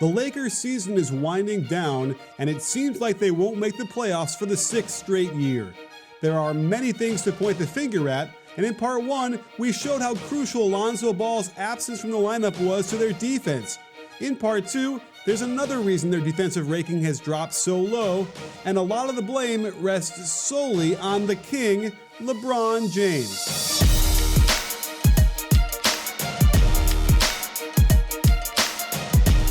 The Lakers' season is winding down, and it seems like they won't make the playoffs for the 6th straight year. There are many things to point the finger at, and in part 1, we showed how crucial Lonzo Ball's absence from the lineup was to their defense. In part 2, there's another reason their defensive ranking has dropped so low, and a lot of the blame rests solely on the king, LeBron James.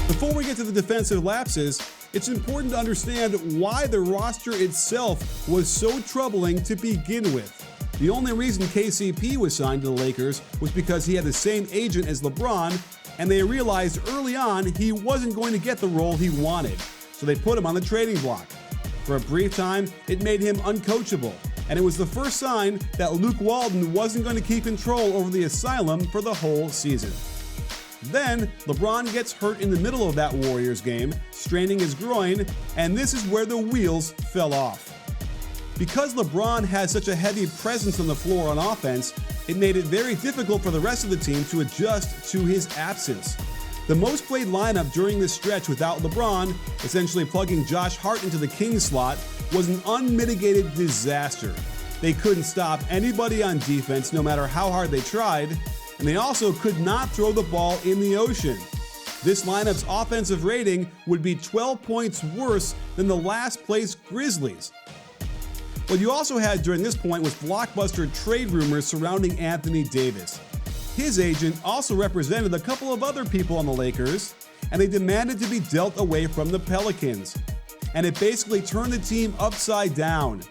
Before we get to the defensive lapses, it's important to understand why the roster itself was so troubling to begin with. The only reason KCP was signed to the Lakers was because he had the same agent as LeBron, and they realized early on he wasn't going to get the role he wanted, so they put him on the trading block. For a brief time, it made him uncoachable, and it was the first sign that Luke Walton wasn't going to keep control over the asylum for the whole season. Then, LeBron gets hurt in the middle of that Warriors game, straining his groin, and this is where the wheels fell off. Because LeBron had such a heavy presence on the floor on offense, it made it very difficult for the rest of the team to adjust to his absence. The most played lineup during this stretch without LeBron, essentially plugging Josh Hart into the king slot, was an unmitigated disaster. They couldn't stop anybody on defense no matter how hard they tried, and they also could not throw the ball in the ocean. This lineup's offensive rating would be 12 points worse than the last place Grizzlies. What you also had during this point was blockbuster trade rumors surrounding Anthony Davis. His agent also represented a couple of other people on the Lakers, and they demanded to be dealt away from the Pelicans. And it basically turned the team upside down.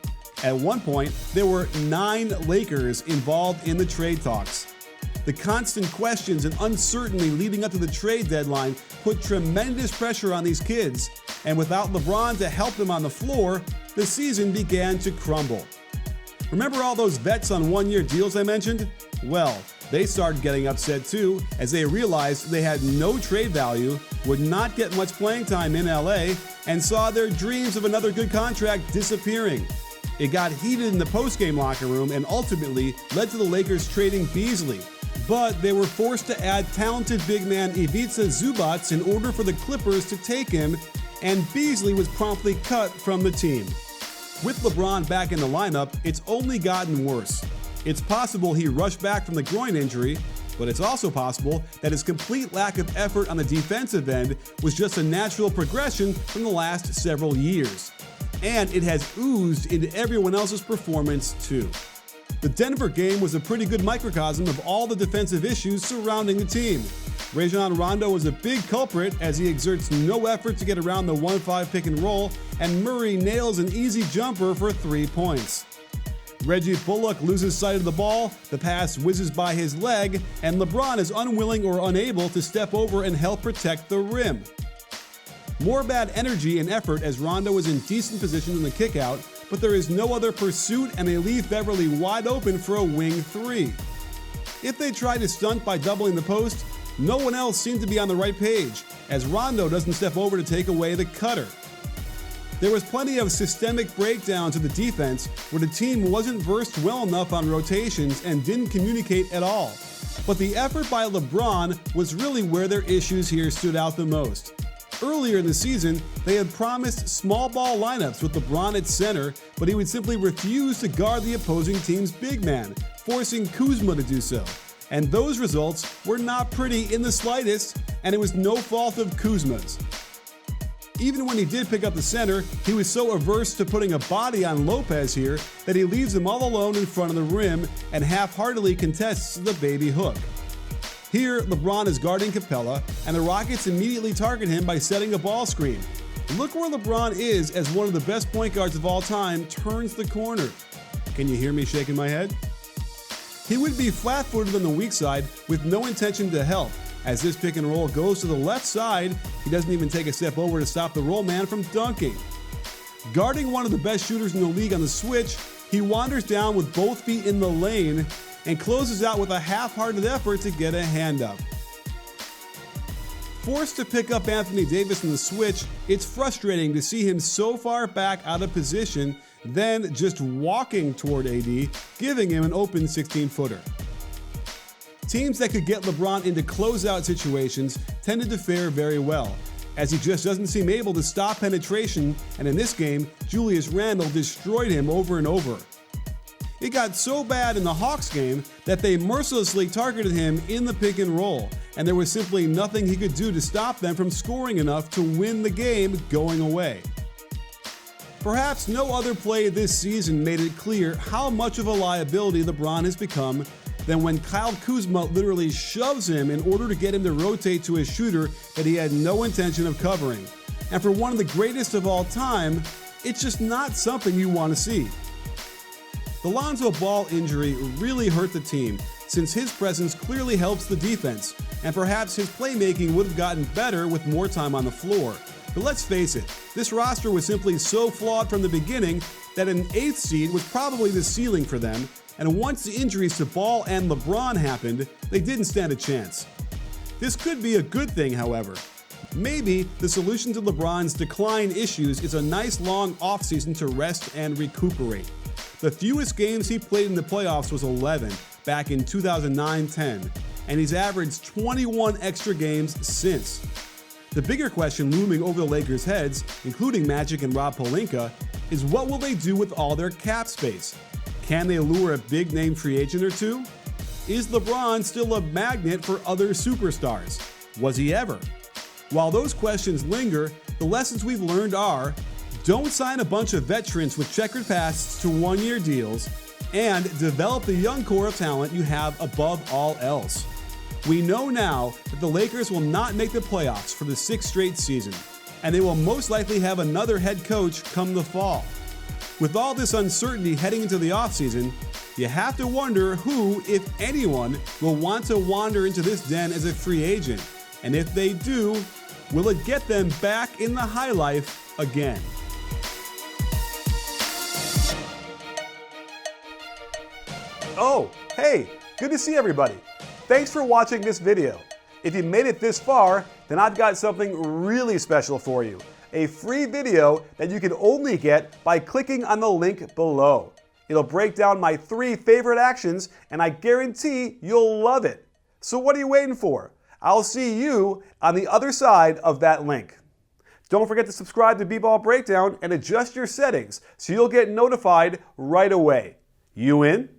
At one point, there were 9 Lakers involved in the trade talks. The constant questions and uncertainty leading up to the trade deadline put tremendous pressure on these kids, and without LeBron to help them on the floor, the season began to crumble. Remember all those vets on one-year deals I mentioned? Well, they started getting upset too, as they realized they had no trade value, would not get much playing time in LA, and saw their dreams of another good contract disappearing. It got heated in the post-game locker room and ultimately led to the Lakers trading Beasley. But they were forced to add talented big man Ivica Zubac in order for the Clippers to take him, and Beasley was promptly cut from the team. With LeBron back in the lineup, it's only gotten worse. It's possible he rushed back from the groin injury, but it's also possible that his complete lack of effort on the defensive end was just a natural progression from the last several years. And it has oozed into everyone else's performance too. The Denver game was a pretty good microcosm of all the defensive issues surrounding the team. Rajon Rondo was a big culprit as he exerts no effort to get around the 1-5 pick and roll, and Murray nails an easy jumper for 3 points. Reggie Bullock loses sight of the ball, the pass whizzes by his leg, and LeBron is unwilling or unable to step over and help protect the rim. More bad energy and effort as Rondo is in decent position in the kickout, but there is no other pursuit and they leave Beverly wide open for a wing 3. If they try to stunt by doubling the post, no one else seemed to be on the right page, as Rondo doesn't step over to take away the cutter. There was plenty of systemic breakdown to the defense where the team wasn't versed well enough on rotations and didn't communicate at all. But the effort by LeBron was really where their issues here stood out the most. Earlier in the season, they had promised small ball lineups with LeBron at center, but he would simply refuse to guard the opposing team's big man, forcing Kuzma to do so. And those results were not pretty in the slightest, and it was no fault of Kuzma's. Even when he did pick up the center, he was so averse to putting a body on Lopez here that he leaves him all alone in front of the rim and half-heartedly contests the baby hook. Here, LeBron is guarding Capella, and the Rockets immediately target him by setting a ball screen. Look where LeBron is as one of the best point guards of all time turns the corner. Can you hear me shaking my head? He would be flat-footed on the weak side with no intention to help. As this pick and roll goes to the left side, he doesn't even take a step over to stop the roll man from dunking. Guarding one of the best shooters in the league on the switch, he wanders down with both feet in the lane and closes out with a half-hearted effort to get a hand up. Forced to pick up Anthony Davis in the switch, it's frustrating to see him so far back out of position, then just walking toward AD, giving him an open 16-footer. Teams that could get LeBron into closeout situations tended to fare very well. as he just doesn't seem able to stop penetration, and in this game, Julius Randle destroyed him over and over. It got so bad in the Hawks game that they mercilessly targeted him in the pick and roll, and there was simply nothing he could do to stop them from scoring enough to win the game going away. Perhaps no other play this season made it clear how much of a liability LeBron has become than when Kyle Kuzma literally shoves him in order to get him to rotate to a shooter that he had no intention of covering. And for one of the greatest of all time, it's just not something you want to see. The Lonzo Ball injury really hurt the team, since his presence clearly helps the defense, and perhaps his playmaking would have gotten better with more time on the floor. But let's face it, this roster was simply so flawed from the beginning that an 8th seed was probably the ceiling for them, and once the injuries to Ball and LeBron happened, they didn't stand a chance. This could be a good thing, however. Maybe the solution to LeBron's decline issues is a nice long offseason to rest and recuperate. The fewest games he played in the playoffs was 11 back in 2009-10, and he's averaged 21 extra games since. The bigger question looming over the Lakers' heads, including Magic and Rob Pelinka, is what will they do with all their cap space? Can they lure a big-name free agent or two? Is LeBron still a magnet for other superstars? Was he ever? While those questions linger, the lessons we've learned are: don't sign a bunch of veterans with checkered pasts to one-year deals, and develop the young core of talent you have above all else. We know now that the Lakers will not make the playoffs for the 6th straight season, and they will most likely have another head coach come the fall. With all this uncertainty heading into the offseason, you have to wonder who, if anyone, will want to wander into this den as a free agent, and if they do, will it get them back in the high life again? Oh, hey, good to see everybody. Thanks for watching this video. If you made it this far, then I've got something really special for you. A free video that you can only get by clicking on the link below. It'll break down my 3 favorite actions, and I guarantee you'll love it. So what are you waiting for? I'll see you on the other side of that link. Don't forget to subscribe to BBallBreakdown and adjust your settings so you'll get notified right away. You in?